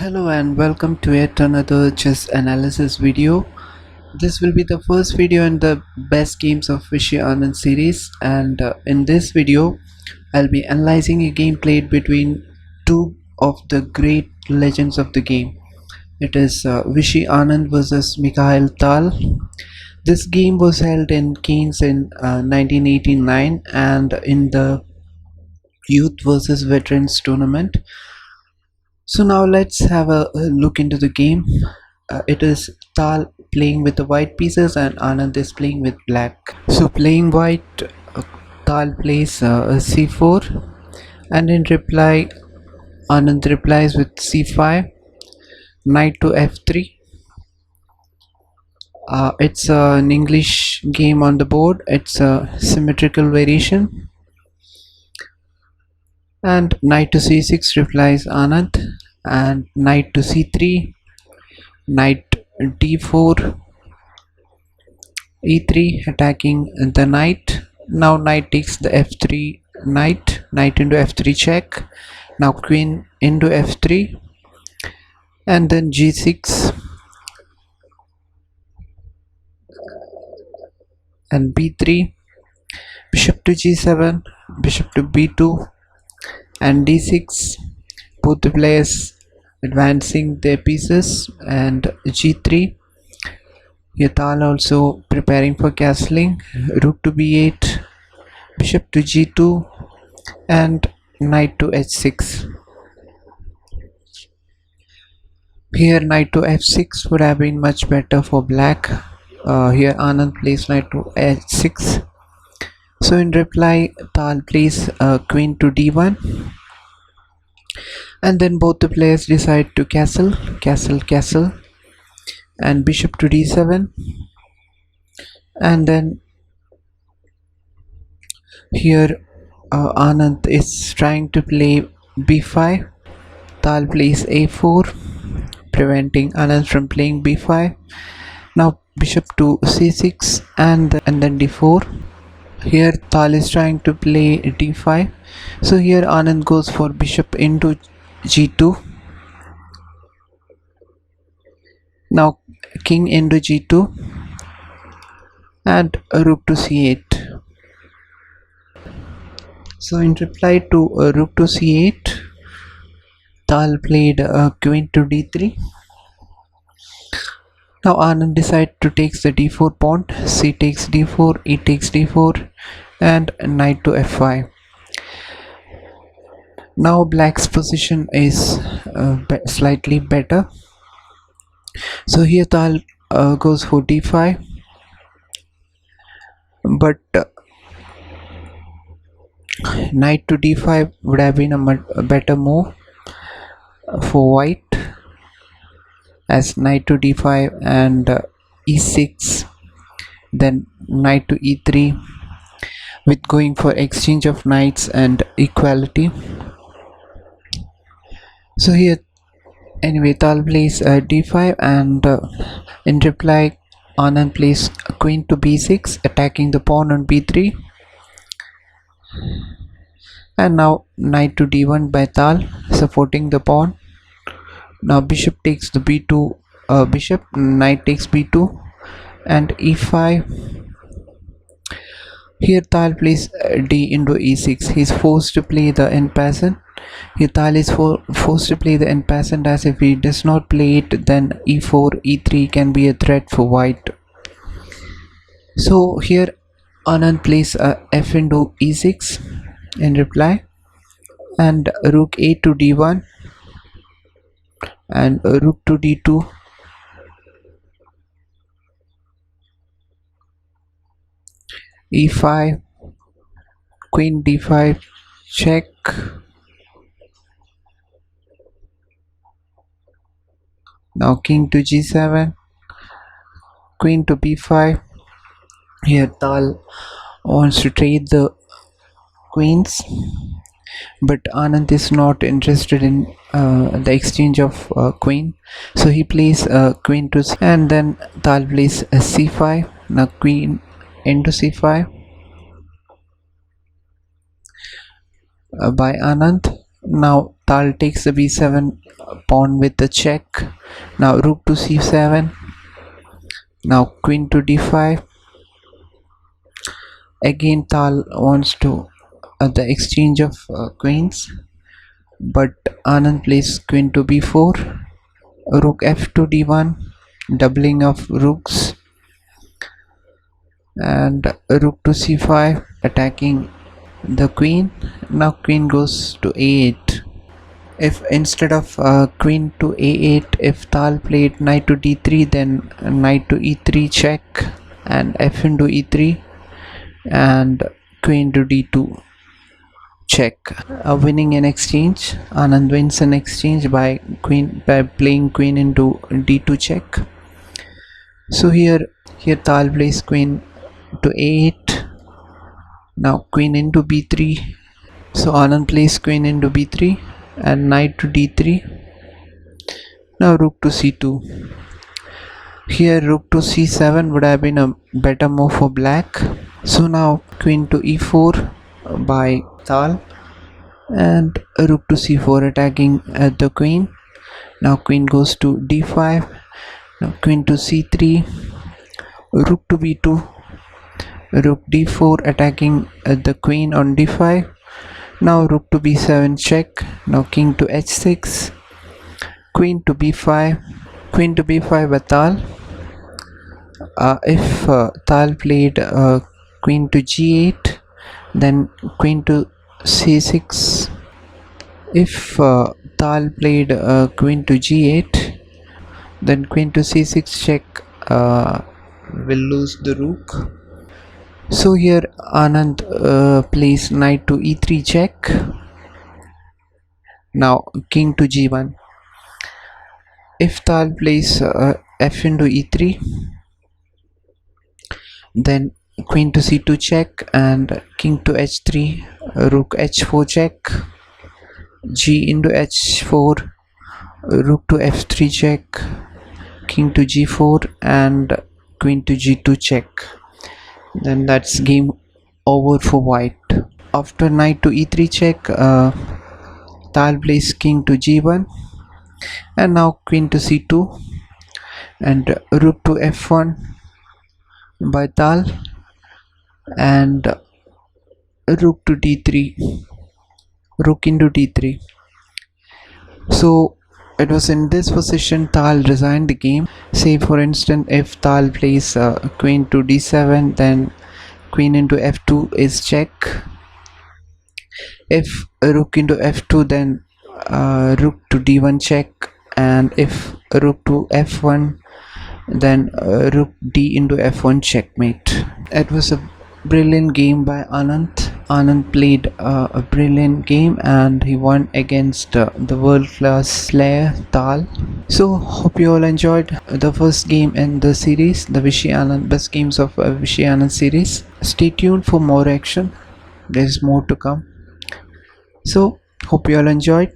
Hello and welcome to yet another chess analysis video. This will be the first video in the best games of Vishy Anand series, and in this video I'll be analyzing a game played between two of the great legends of the game. It is Vishy Anand versus Mikhail Tal. This game was held in Cairns in 1989 and in the Youth versus Veterans tournament. So now let's have a look into the game. It is Tal playing with the white pieces and Anand is playing with black. So playing white, Tal plays c4, and in reply Anand replies with c5, knight to f3. It's an English game on the board. It's a symmetrical variation. And knight to c6 replies Anand, and knight to c3, knight d4, e3 attacking the knight. Now knight takes the f3, knight into f3 check. Now queen into f3, and then g6 and b3, bishop to g7, bishop to b2 and d6, both the players advancing their pieces, and g3. Here Tal also preparing for castling, rook to b8, bishop to g2 and knight to h6. Here knight to f6 would have been much better for black. Here Anand plays knight to h6. So in reply Tal plays queen to d1, and then both the players decide to castle, and bishop to d7, and then here Anand is trying to play b5. Tal plays a4, preventing Anand from playing b5. Now bishop to c6 and then d4. Here Tal is trying to play d5, so here Anand goes for bishop into g2. Now king into g2 and rook to c8. So in reply to rook to c8, Tal played queen to d3. Now Anand decides to take the d4 pawn, c takes d4, e takes d4 and knight to f5. Now black's position is slightly better. So here Tal goes for d5, but knight to d5 would have been a better move for white, as knight to d5 and e6, then knight to e3, with going for exchange of knights and equality. So here anyway Tal plays d5, and in reply Anand plays queen to b6, attacking the pawn on b3, and now knight to d1 by Tal, supporting the pawn. Now bishop takes the b2 bishop, knight takes b2 and e5. Here Tal plays d into e6. He is forced to play the end peasant. Here Tal is forced to play the end peasant, as if he does not play it, then e4, e3 can be a threat for white. So here Anand plays f into e6 in reply, and rook a to d1 and rook to d2, e5, queen d5 check, now king to g7, queen to b5. Here Tal wants to trade the queens, but Anand is not interested in the exchange of queen, so he plays queen to c, and then Tal plays c5. Now queen into c5 by Anand. Now Tal takes the b7 pawn with the check. Now rook to c7. Now queen to d5. Again Tal wants to the exchange of queens, but Anand plays queen to b4. Rook f2 d1, doubling of rooks, and rook to c5, attacking the queen. Now queen goes to a8. If instead of queen to a8, if Tal played knight to d3, then knight to e3 check, and f into e3, and queen to d2 check, winning an exchange. Anand wins an exchange by playing queen into d2 check. So here Tal plays queen to a8. Now queen into b3. So Anand plays queen into b3 and knight to d3. Now rook to c2. Here rook to c7 would have been a better move for black. So now queen to e4 by Tal, and rook to c4 attacking the queen. Now queen goes to d5. Now queen to c3, rook to b2, rook d4 attacking the queen on d5. Now rook to b7 check. Now king to h6, queen to b5, queen to b5 by Tal. If Tal played queen to g8, then queen to c6. If Tal played queen to g8, then queen to c6 check will lose the rook. So here Anand plays knight to e3 check. Now king to g1. If Tal plays f into e3, then queen to c2 check, and king to h3, rook h4 check, g into h4, rook to f3 check, king to g4, and queen to g2 check. Then that's game over for white. After knight to e3 check, Tal plays king to g1, and now queen to c2, and rook to f1 by Tal, and rook to d3, rook into d3. So it was in this position Tal resigned the game. Say for instance, if Tal plays queen to d7, then queen into f2 is check. If rook into f2, then rook to d1 check, and if rook to f1, then rook d into f1 checkmate. It was a brilliant game by Anand. Anand played a brilliant game and he won against the world-class slayer Tal. So hope you all enjoyed the first game in the series, the Vishy Anand best games of Vishy Anand series. Stay tuned for more action. There's more to come. So hope you all enjoyed.